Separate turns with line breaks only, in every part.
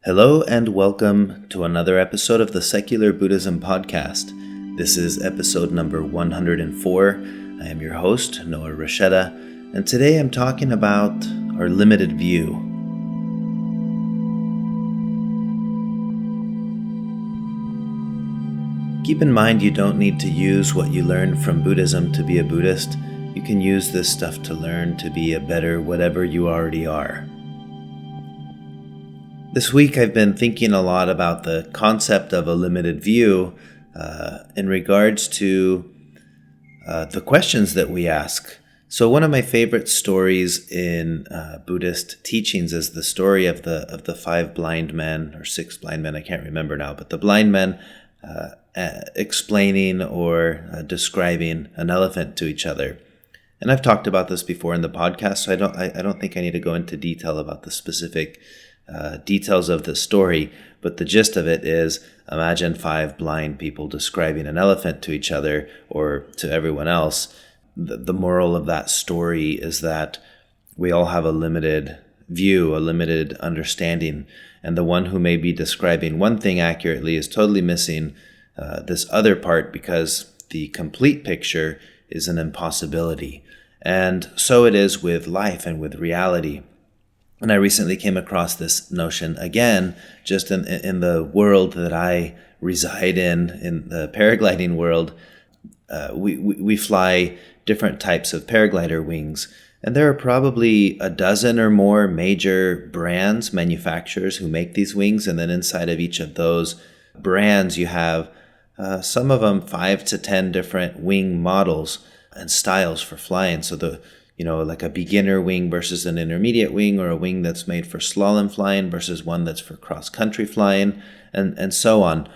Hello and welcome to another episode of the Secular Buddhism Podcast. This is episode number 104. I am your host, Noah Rasheda, and today I'm talking about our limited view. Keep in mind you don't need to use what you learn from Buddhism to be a Buddhist. You can use this stuff to learn to be a better whatever you already are. This week I've been thinking a lot about the concept of a limited view in regards to the questions that we ask. So one of my favorite stories in Buddhist teachings is the story of the five blind men, or six blind men, I can't remember now, but the blind men explaining or describing an elephant to each other. And I've talked about this before in the podcast, so I don't think I need to go into detail about the specific details of the story, but the gist of it is, imagine five blind people describing an elephant to each other or to everyone else. The moral of that story is that we all have a limited view, a limited understanding, and the one who may be describing one thing accurately is totally missing this other part because the complete picture is an impossibility. And so it is with life and with reality. And I recently came across this notion again, just in the world that I reside in the paragliding world. We fly different types of paraglider wings. And there are probably a dozen or more major brands, manufacturers who make these wings. And then inside of each of those brands, you have some of them 5 to 10 different wing models and styles for flying. So like a beginner wing versus an intermediate wing, or a wing that's made for slalom flying versus one that's for cross-country flying, and so on.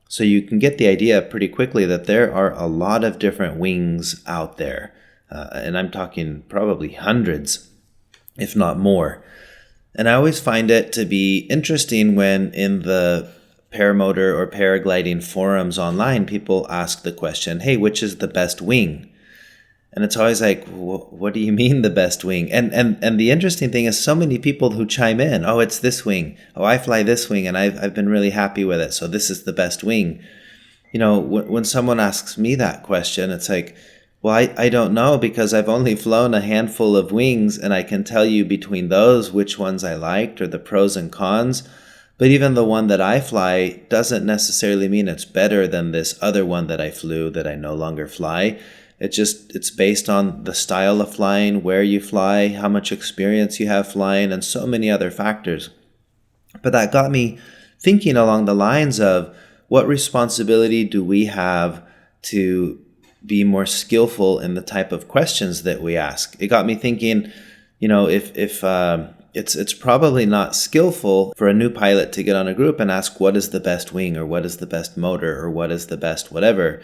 So you can get the idea pretty quickly that there are a lot of different wings out there. And I'm talking probably hundreds, if not more. And I always find it to be interesting when in the paramotor or paragliding forums online, people ask the question, hey, which is the best wing? And it's always like, what do you mean the best wing? And the interesting thing is so many people who chime in, oh, it's this wing. Oh, I fly this wing and I've been really happy with it. So this is the best wing. When someone asks me that question, it's like, well, I don't know because I've only flown a handful of wings and I can tell you between those which ones I liked or the pros and cons. But even the one that I fly doesn't necessarily mean it's better than this other one that I flew that I no longer fly. It's based on the style of flying, where you fly, how much experience you have flying, and so many other factors. But that got me thinking along the lines of what responsibility do we have to be more skillful in the type of questions that we ask? It got me thinking, if it's probably not skillful for a new pilot to get on a group and ask what is the best wing, or what is the best motor, or what is the best whatever.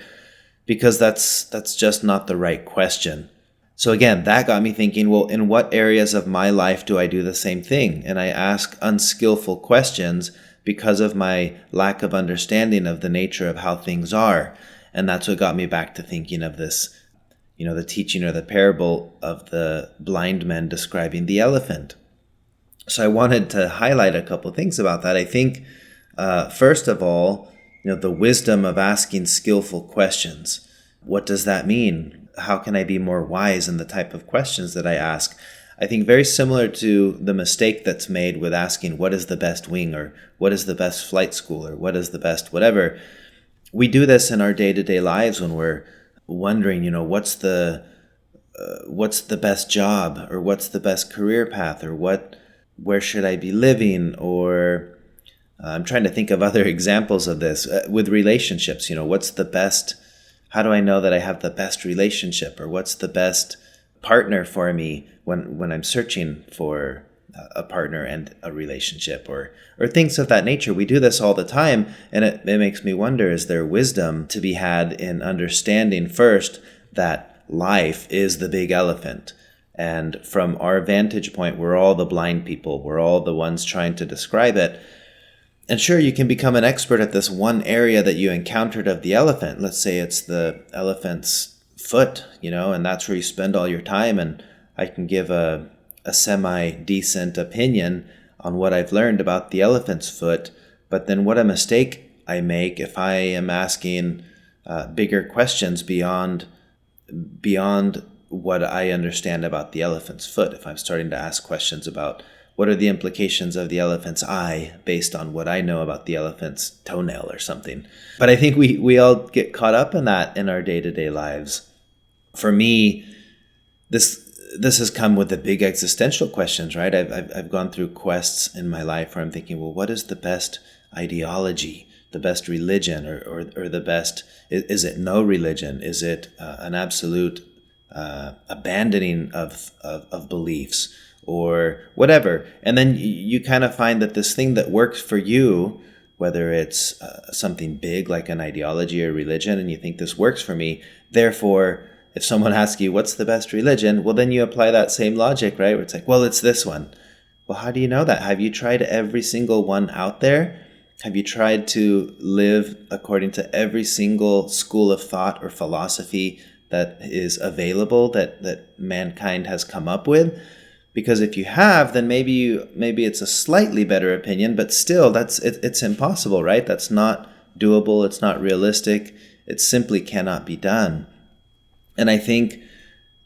Because that's just not the right question. So again, that got me thinking, well, in what areas of my life do I do the same thing? And I ask unskillful questions because of my lack of understanding of the nature of how things are. And that's what got me back to thinking of this, the teaching or the parable of the blind men describing the elephant. So I wanted to highlight a couple things about that. I think, first of all, the wisdom of asking skillful questions. What does that mean? How can I be more wise in the type of questions that I ask? I think very similar to the mistake that's made with asking what is the best wing, or what is the best flight school, or what is the best whatever. We do this in our day-to-day lives when we're wondering, what's the best job, or what's the best career path, or where should I be living, or I'm trying to think of other examples of this with relationships. What's the best? How do I know that I have the best relationship, or what's the best partner for me when I'm searching for a partner and a relationship, or things of that nature? We do this all the time, and it makes me wonder: is there wisdom to be had in understanding first that life is the big elephant? And from our vantage point, we're all the blind people. We're all the ones trying to describe it. And sure, you can become an expert at this one area that you encountered of the elephant. Let's say it's the elephant's foot, and that's where you spend all your time. And I can give a semi-decent opinion on what I've learned about the elephant's foot, but then what a mistake I make if I am asking bigger questions beyond what I understand about the elephant's foot. If I'm starting to ask questions about what are the implications of the elephant's eye based on what I know about the elephant's toenail or something. But I think we all get caught up in that in our day-to-day lives. For me, this has come with the big existential questions, right? I've gone through quests in my life where I'm thinking, well, what is the best ideology, the best religion, or the best, is it no religion? Is it an absolute abandoning of beliefs or whatever? And then you kind of find that this thing that works for you, whether it's something big like an ideology or religion, and you think this works for me, therefore, if someone asks you, what's the best religion? Well, then you apply that same logic, right? Where it's like, well, it's this one. Well, how do you know that? Have you tried every single one out there? Have you tried to live according to every single school of thought or philosophy that is available that mankind has come up with? Because if you have, then maybe it's a slightly better opinion, but still it's impossible, right? That's not doable. It's not realistic. It simply cannot be done. And I think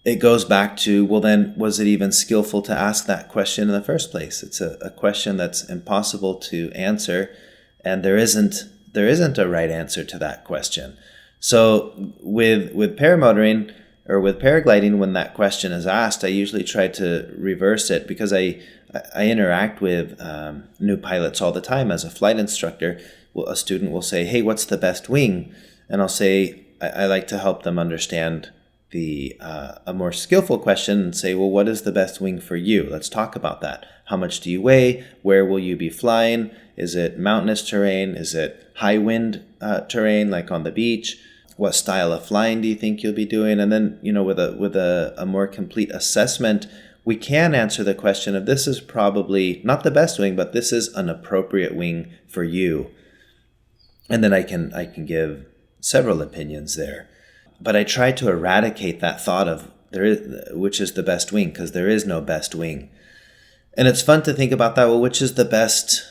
it goes back to, well, then was it even skillful to ask that question in the first place? It's a question that's impossible to answer, and there isn't a right answer to that question. So with paramotoring or with paragliding, when that question is asked, I usually try to reverse it, because I interact with new pilots all the time as a flight instructor. Well, a student will say, hey, what's the best wing? And I'll say, I like to help them understand a more skillful question and say, well, what is the best wing for you? Let's talk about that. How much do you weigh? Where will you be flying? Is it mountainous terrain? Is it high wind terrain, like on the beach? What style of flying do you think you'll be doing? And then, with a more complete assessment, we can answer the question of, this is probably not the best wing, but this is an appropriate wing for you. And then I can give several opinions there. But I try to eradicate that thought of which is the best wing, because there is no best wing. And it's fun to think about that. Well, which is the best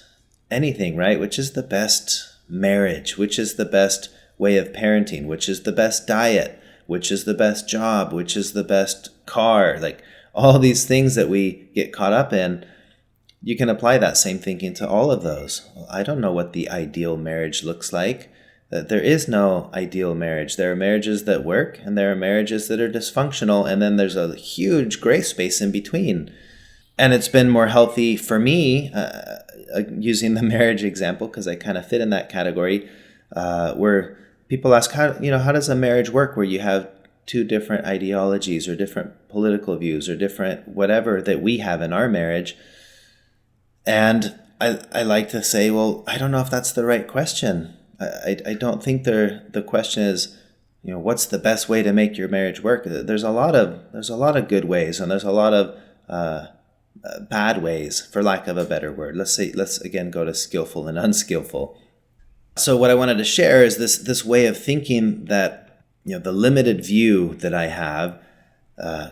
anything, right? Which is the best marriage? Which is the best way of parenting? Which is the best diet? Which is the best job? Which is the best car? Like all these things that we get caught up in, you can apply that same thinking to all of those. Well, I don't know what the ideal marriage looks like. There is no ideal marriage. There are marriages that work, and there are marriages that are dysfunctional, and then there's a huge gray space in between. And it's been more healthy for me, using the marriage example, because I kind of fit in that category, where people ask, how does a marriage work where you have two different ideologies or different political views or different whatever that we have in our marriage? And I like to say, well, I don't know if that's the right question. I don't think the question is, what's the best way to make your marriage work? There's a lot of good ways, and there's a lot of bad ways, for lack of a better word. Let's again go to skillful and unskillful. So what I wanted to share is this way of thinking that, the limited view that I have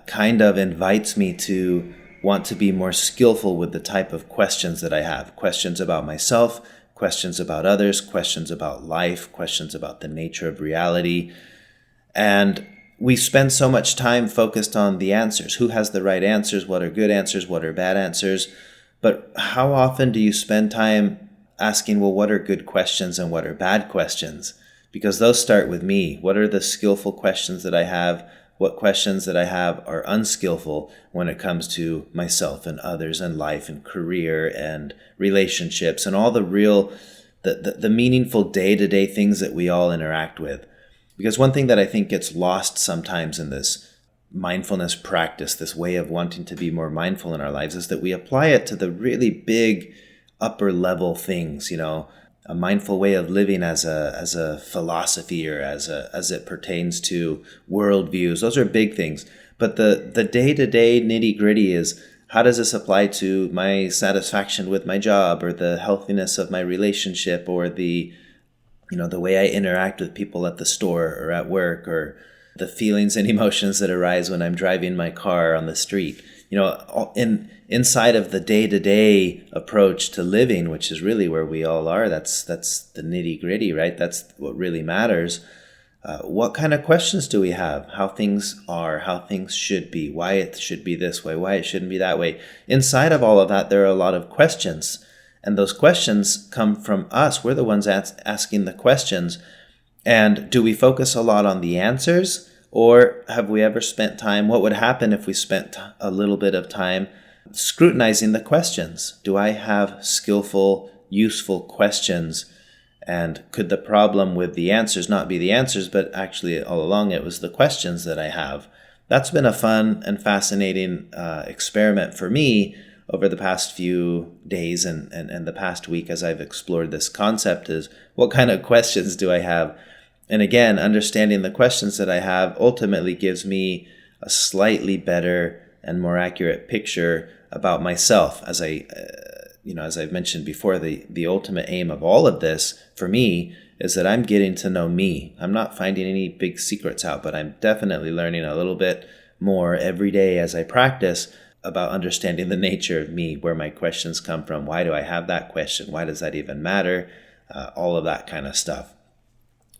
kind of invites me to want to be more skillful with the type of questions that I have. Questions about myself, questions about others, questions about life, questions about the nature of reality. And we spend so much time focused on the answers. Who has the right answers? What are good answers? What are bad answers? But how often do you spend time asking, well, what are good questions and what are bad questions? Because those start with me. What are the skillful questions that I have? What questions that I have are unskillful when it comes to myself and others and life and career and relationships and all the real, the meaningful day-to-day things that we all interact with. Because one thing that I think gets lost sometimes in this mindfulness practice, this way of wanting to be more mindful in our lives, is that we apply it to the really big upper level things, a mindful way of living as a philosophy or as it pertains to worldviews. Those are big things. But the day-to-day nitty-gritty is, how does this apply to my satisfaction with my job, or the healthiness of my relationship, or the way I interact with people at the store or at work, or the feelings and emotions that arise when I'm driving my car on the street. inside of the day-to-day approach to living, which is really where we all are. That's the nitty-gritty, right? That's what really matters. What kind of questions do we have? How things are, how things should be, why it should be this way, why it shouldn't be that way. Inside of all of that, there are a lot of questions. And those questions come from us. We're the ones asking the questions. And do we focus a lot on the answers? Or have we ever spent time? What would happen if we spent a little bit of time scrutinizing the questions? Do I have skillful, useful questions? And could the problem with the answers not be the answers, but actually all along it was the questions that I have? That's been a fun and fascinating experiment for me over the past few days and the past week as I've explored this concept is what kind of questions do I have? And again, understanding the questions that I have ultimately gives me a slightly better and more accurate picture about myself. As I've mentioned before, the ultimate aim of all of this for me is that I'm getting to know me. I'm not finding any big secrets out, but I'm definitely learning a little bit more every day as I practice about understanding the nature of me, where my questions come from. Why do I have that question? Why does that even matter? All of that kind of stuff.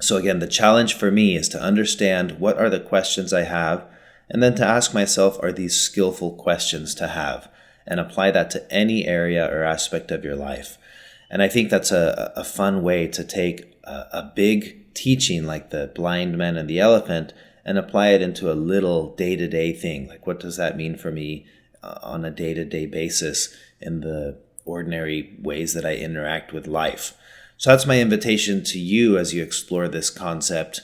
So again, the challenge for me is to understand what are the questions I have, and then to ask myself, are these skillful questions to have? And apply that to any area or aspect of your life. And I think that's a fun way to take a big teaching like the blind man and the elephant and apply it into a little day-to-day thing. Like, what does that mean for me on a day-to-day basis in the ordinary ways that I interact with life? So that's my invitation to you as you explore this concept,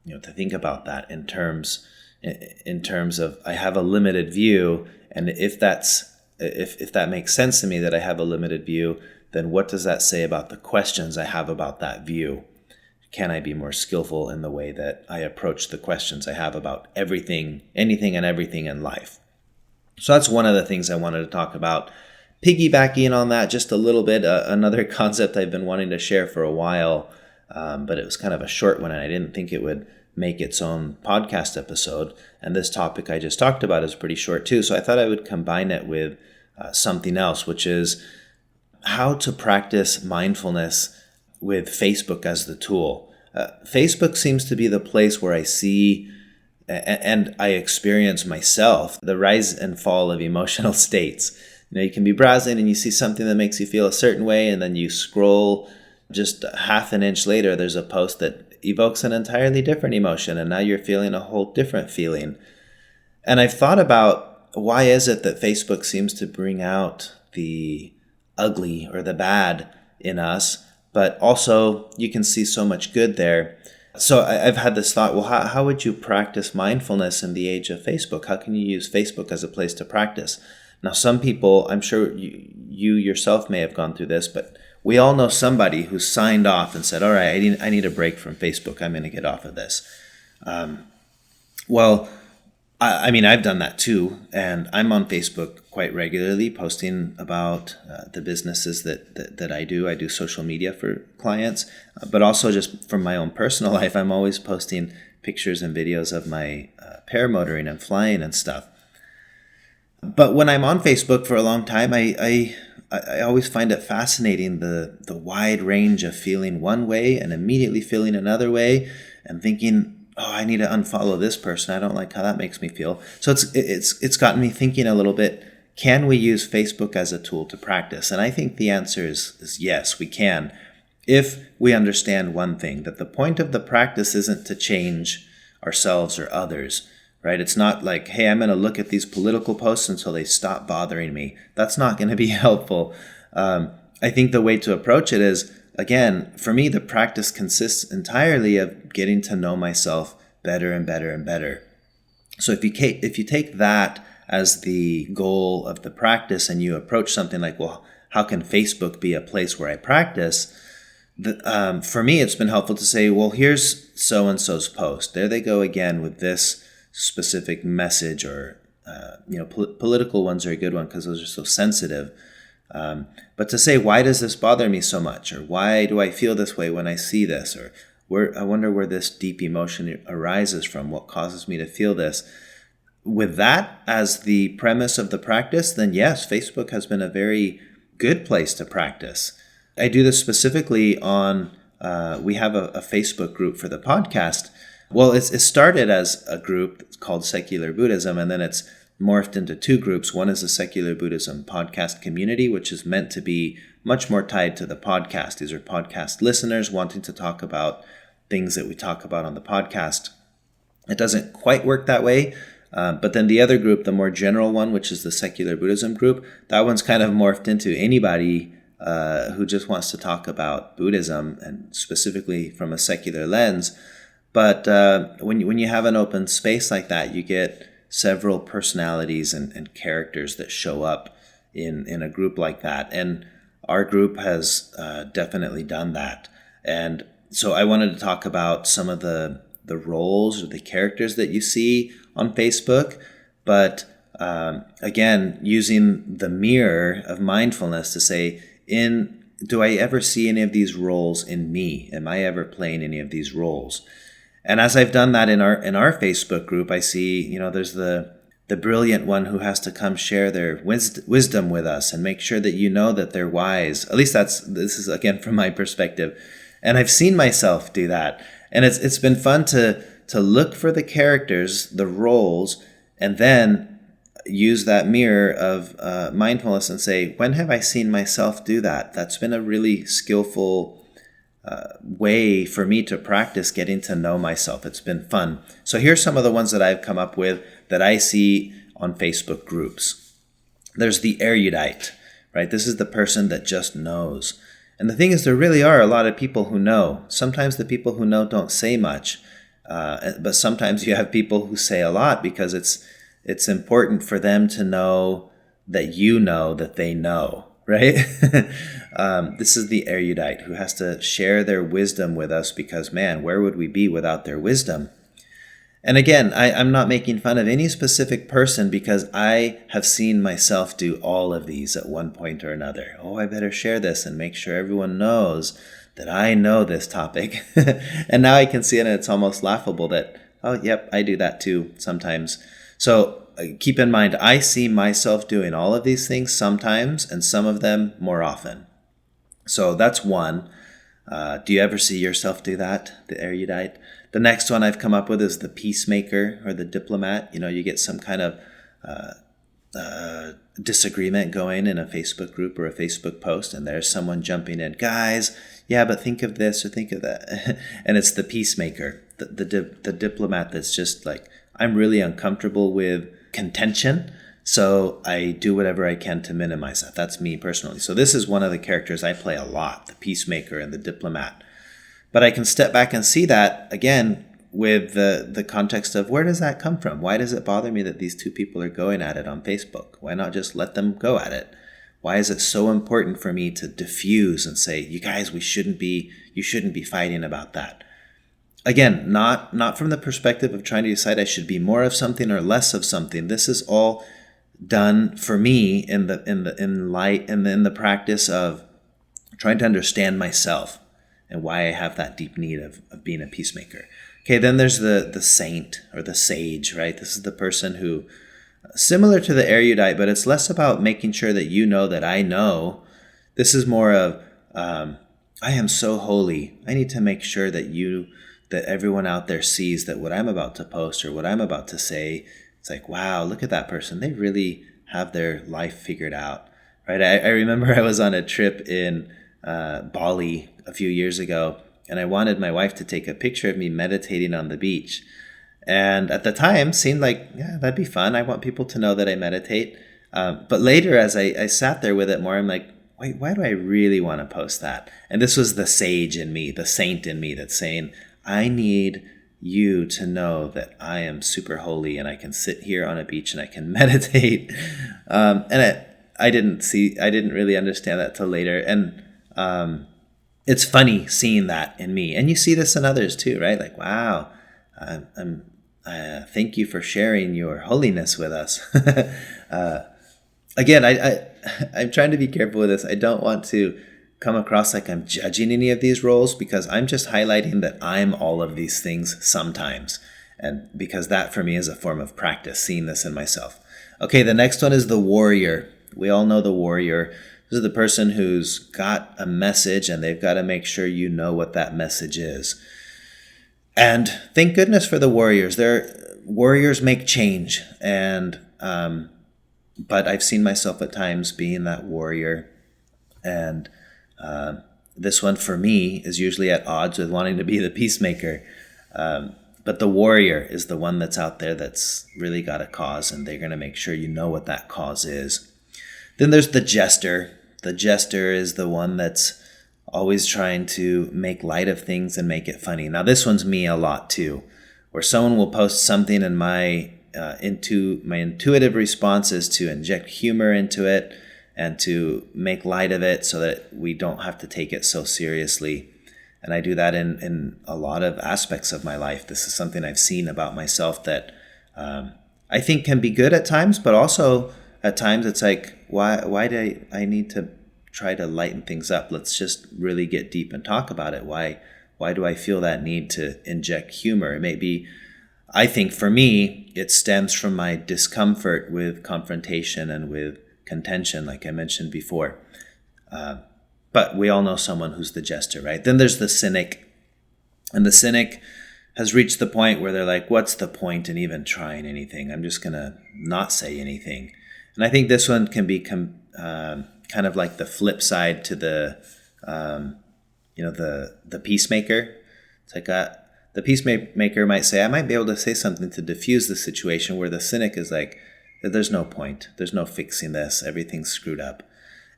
to think about that in terms of I have a limited view, and if that makes sense to me that I have a limited view, then what does that say about the questions I have about that view? Can I be more skillful in the way that I approach the questions I have about everything, anything and everything in life? So that's one of the things I wanted to talk about. Piggybacking on that just a little bit, another concept I've been wanting to share for a while, but it was kind of a short one and I didn't think it would make its own podcast episode. And this topic I just talked about is pretty short too. So I thought I would combine it with something else, which is how to practice mindfulness with Facebook as the tool. Facebook seems to be the place where I see and I experience myself the rise and fall of emotional states. You can be browsing and you see something that makes you feel a certain way, and then you scroll just half an inch later, there's a post that evokes an entirely different emotion, and now you're feeling a whole different feeling. And I've thought about why is it that Facebook seems to bring out the ugly or the bad in us, but also you can see so much good there. So I've had this thought, well, how would you practice mindfulness in the age of Facebook? How can you use Facebook as a place to practice? Now, some people, I'm sure you yourself may have gone through this, but we all know somebody who signed off and said, all right, I need a break from Facebook. I'm going to get off of this. I've done that too. And I'm on Facebook quite regularly, posting about the businesses that I do. I do social media for clients, but also just from my own personal life, I'm always posting pictures and videos of my paramotoring and flying and stuff. But when I'm on Facebook for a long time, I always find it fascinating the wide range of feeling one way and immediately feeling another way and thinking, oh, I need to unfollow this person. I don't like how that makes me feel. So it's gotten me thinking a little bit, can we use Facebook as a tool to practice? And I think the answer is yes, we can. If we understand one thing, that the point of the practice isn't to change ourselves or others, right? It's not like, hey, I'm going to look at these political posts until they stop bothering me. That's not going to be helpful. I think the way to approach it is, again, for me, the practice consists entirely of getting to know myself better and better and better. So if you take that as the goal of the practice and you approach something like, well, how can Facebook be a place where I practice? For me, it's been helpful to say, well, here's so-and-so's post. There they go again with this specific message, or political ones are a good one because those are so sensitive. But to say, why does this bother me so much, or why do I feel this way when I see this, or I wonder where this deep emotion arises from, what causes me to feel this. with that as the premise of the practice, then yes, Facebook has been a very good place to practice. I do this specifically on, we have a Facebook group for the podcast. Well, it started as a group called Secular Buddhism, and then it's morphed into two groups. One is the Secular Buddhism podcast community, which is meant to be much more tied to the podcast. These are podcast listeners wanting to talk about things that we talk about on the podcast. It doesn't quite work that way. But then the other group, the more general one, which is the Secular Buddhism group, that one's kind of morphed into anybody who just wants to talk about Buddhism, and specifically from a secular lens. But when you have an open space like that, you get several personalities and characters that show up in a group like that. And our group has definitely done that. And so I wanted to talk about some of the roles or the characters that you see on Facebook, but again, using the mirror of mindfulness to say, do I ever see any of these roles in me? Am I ever playing any of these roles? And as I've done that in our Facebook group, I see, there's the brilliant one who has to come share their wisdom with us and make sure that you know that they're wise. At least this is again from my perspective. And I've seen myself do that. And it's been fun to look for the characters, the roles, and then use that mirror of mindfulness and say, when have I seen myself do that? That's been a really skillful way for me to practice getting to know myself. It's been fun. So here's some of the ones that I've come up with that I see on Facebook groups. There's the erudite, right? This is the person that just knows. And the thing is, there really are a lot of people who know. Sometimes the people who know don't say much, but sometimes you have people who say a lot because it's important for them to know that you know that they know, right? This is the erudite who has to share their wisdom with us because, man, where would we be without their wisdom? And again, I'm not making fun of any specific person because I have seen myself do all of these at one point or another. Oh, I better share this and make sure everyone knows that I know this topic. And now I can see it and it's almost laughable that, oh, yep, I do that too sometimes. So keep in mind, I see myself doing all of these things sometimes and some of them more often. So that's one. Do you ever see yourself do that, the erudite? The next one I've come up with is the peacemaker or the diplomat. You get some kind of disagreement going in a Facebook group or a Facebook post, and there's someone jumping in, guys, yeah, but think of this or think of that. And it's the peacemaker, the diplomat that's just like, I'm really uncomfortable with contention, so I do whatever I can to minimize that. That's me personally. So this is one of the characters I play a lot, the peacemaker and the diplomat. But I can step back and see that, again, with the context of where does that come from? Why does it bother me that these two people are going at it on Facebook? Why not just let them go at it? Why is it so important for me to diffuse and say, you guys, you shouldn't be fighting about that? Again, not from the perspective of trying to decide I should be more of something or less of something. This is all done for me in the practice of trying to understand myself and why I have that deep need of being a peacemaker. Okay, then there's the saint or the sage, right? This is the person who, similar to the erudite, but it's less about making sure that you know that I know. This is more of, I am so holy. I need to make sure that everyone out there sees that what I'm about to post or what I'm about to say, it's like, wow, look at that person. They really have their life figured out, right? I remember I was on a trip in Bali a few years ago, and I wanted my wife to take a picture of me meditating on the beach. And at the time, seemed like, yeah, that'd be fun. I want people to know that I meditate. But later, as I sat there with it more, I'm like, wait, why do I really want to post that? And this was the sage in me, the saint in me that's saying, I need you to know that I am super holy and I can sit here on a beach and I can meditate. And I didn't really understand that till later. And it's funny seeing that in me. And you see this in others too, right? Like, wow, thank you for sharing your holiness with us. Again, I'm trying to be careful with this. I don't want to come across like I'm judging any of these roles because I'm just highlighting that I'm all of these things sometimes. And because that for me is a form of practice, seeing this in myself. Okay, the next one is the warrior. We all know the warrior. This is the person who's got a message and they've got to make sure you know what that message is. And thank goodness for the warriors. Warriors make change. But I've seen myself at times being that warrior. And this one for me is usually at odds with wanting to be the peacemaker. But the warrior is the one that's out there that's really got a cause, and they're going to make sure you know what that cause is. Then there's the jester. The jester is the one that's always trying to make light of things and make it funny. Now, this one's me a lot too, where someone will post something and my intuitive response is to inject humor into it and to make light of it so that we don't have to take it so seriously. And I do that in a lot of aspects of my life. This is something I've seen about myself that I think can be good at times, but also at times it's like, why do I need to try to lighten things up? Let's just really get deep and talk about it. Why do I feel that need to inject humor? It may be, I think for me, it stems from my discomfort with confrontation and with contention, like I mentioned before. But we all know someone who's the jester, right? Then there's the cynic. And the cynic has reached the point where they're like, what's the point in even trying anything? I'm just going to not say anything. And I think this one can be kind of like the flip side to the peacemaker. It's like the peacemaker might say, I might be able to say something to diffuse the situation, where the cynic is like, there's no point. There's no fixing this. Everything's screwed up.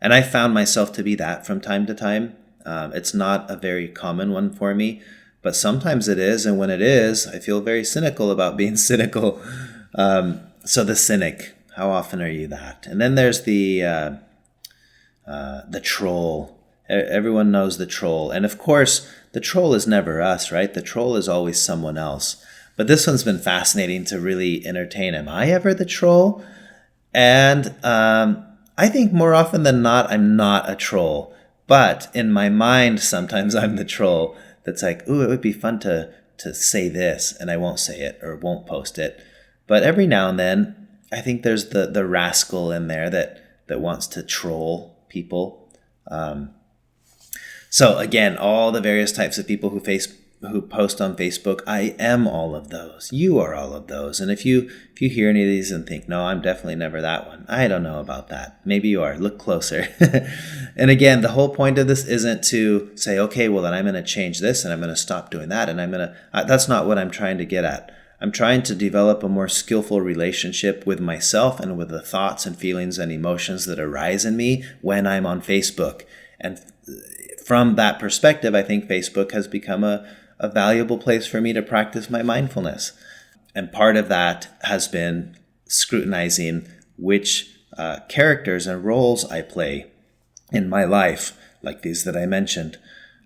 And I found myself to be that from time to time. It's not a very common one for me, but sometimes it is. And when it is, I feel very cynical about being cynical. So the cynic, how often are you that? And then there's the troll. Everyone knows the troll. And of course, the troll is never us, right? The troll is always someone else. But this one's been fascinating to really entertain. Am I ever the troll? And I think more often than not, I'm not a troll. But in my mind, sometimes I'm the troll that's like, ooh, it would be fun to say this, and I won't say it or won't post it. But every now and then, I think there's the rascal in there that wants to troll people. So again, all the various types of people who post on Facebook, I am all of those. You are all of those. And if you hear any of these and think, no, I'm definitely never that one, I don't know about that. Maybe you are. Look closer. And again, the whole point of this isn't to say, okay, well, then I'm going to change this and I'm going to stop doing that. And that's not what I'm trying to get at. I'm trying to develop a more skillful relationship with myself and with the thoughts and feelings and emotions that arise in me when I'm on Facebook. And from that perspective, I think Facebook has become a valuable place for me to practice my mindfulness. And part of that has been scrutinizing which characters and roles I play in my life, like these that I mentioned.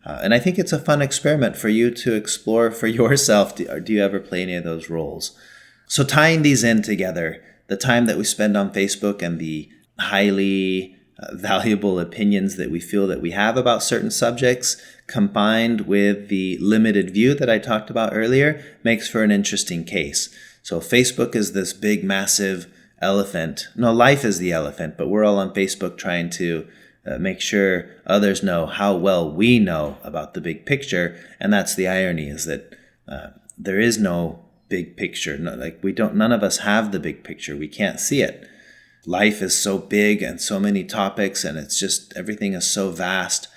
And I think it's a fun experiment for you to explore for yourself. Do you ever play any of those roles? So tying these in together, the time that we spend on Facebook and the highly valuable opinions that we feel that we have about certain subjects, combined with the limited view that I talked about earlier, makes for an interesting case. So Facebook is this big, massive elephant. No, life is the elephant, but we're all on Facebook trying to make sure others know how well we know about the big picture. And that's the irony, is that there is no big picture. None of us have the big picture. We can't see it. Life is so big and so many topics, and it's just, everything is so vast.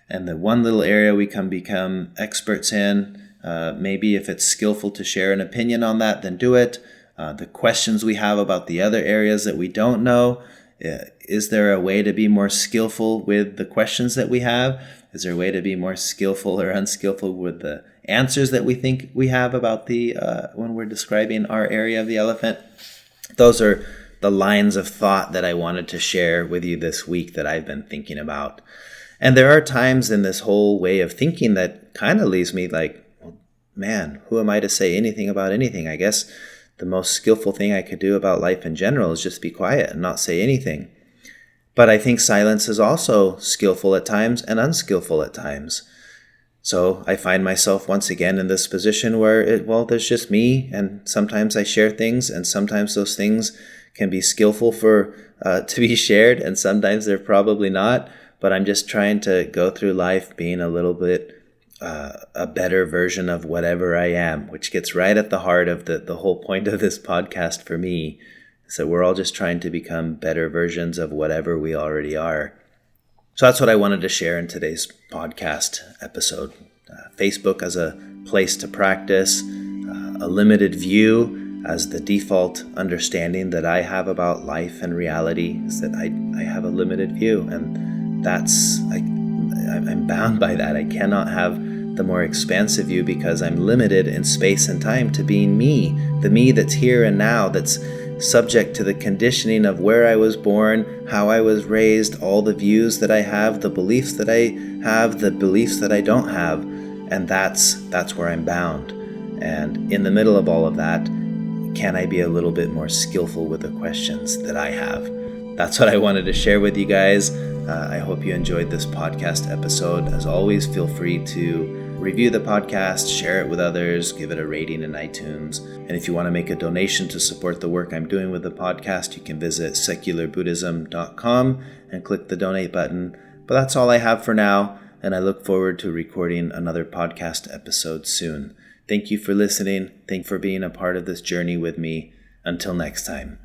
And the one little area we can become experts in, maybe if it's skillful to share an opinion on that, then do it. The questions we have about the other areas that we don't know, is there a way to be more skillful with the questions that we have? Is there a way to be more skillful or unskillful with the answers that we think we have about when we're describing our area of the elephant? Those are the lines of thought that I wanted to share with you this week that I've been thinking about. And there are times in this whole way of thinking that kind of leaves me like, well, man, who am I to say anything about anything? I guess the most skillful thing I could do about life in general is just be quiet and not say anything. But I think silence is also skillful at times and unskillful at times. So I find myself once again in this position where there's just me, and sometimes I share things, and sometimes those things can be skillful for to be shared, and sometimes they're probably not. But I'm just trying to go through life being a little bit a better version of whatever I am, which gets right at the heart of the whole point of this podcast for me. So we're all just trying to become better versions of whatever we already are. So that's what I wanted to share in today's podcast episode. Facebook as a place to practice, a limited view as the default understanding that I have about life and reality is that I have a limited view, and I'm bound by that. I cannot have the more expansive view because I'm limited in space and time to being me, the me that's here and now, that's subject to the conditioning of where I was born, how I was raised, all the views that I have, the beliefs that I have, the beliefs that I don't have, and that's where I'm bound. And in the middle of all of that, can I be a little bit more skillful with the questions that I have? That's what I wanted to share with you guys. I hope you enjoyed this podcast episode. As always, feel free to review the podcast, share it with others, give it a rating in iTunes. And if you want to make a donation to support the work I'm doing with the podcast, you can visit secularbuddhism.com and click the donate button. But that's all I have for now, and I look forward to recording another podcast episode soon. Thank you for listening. Thank you for being a part of this journey with me. Until next time.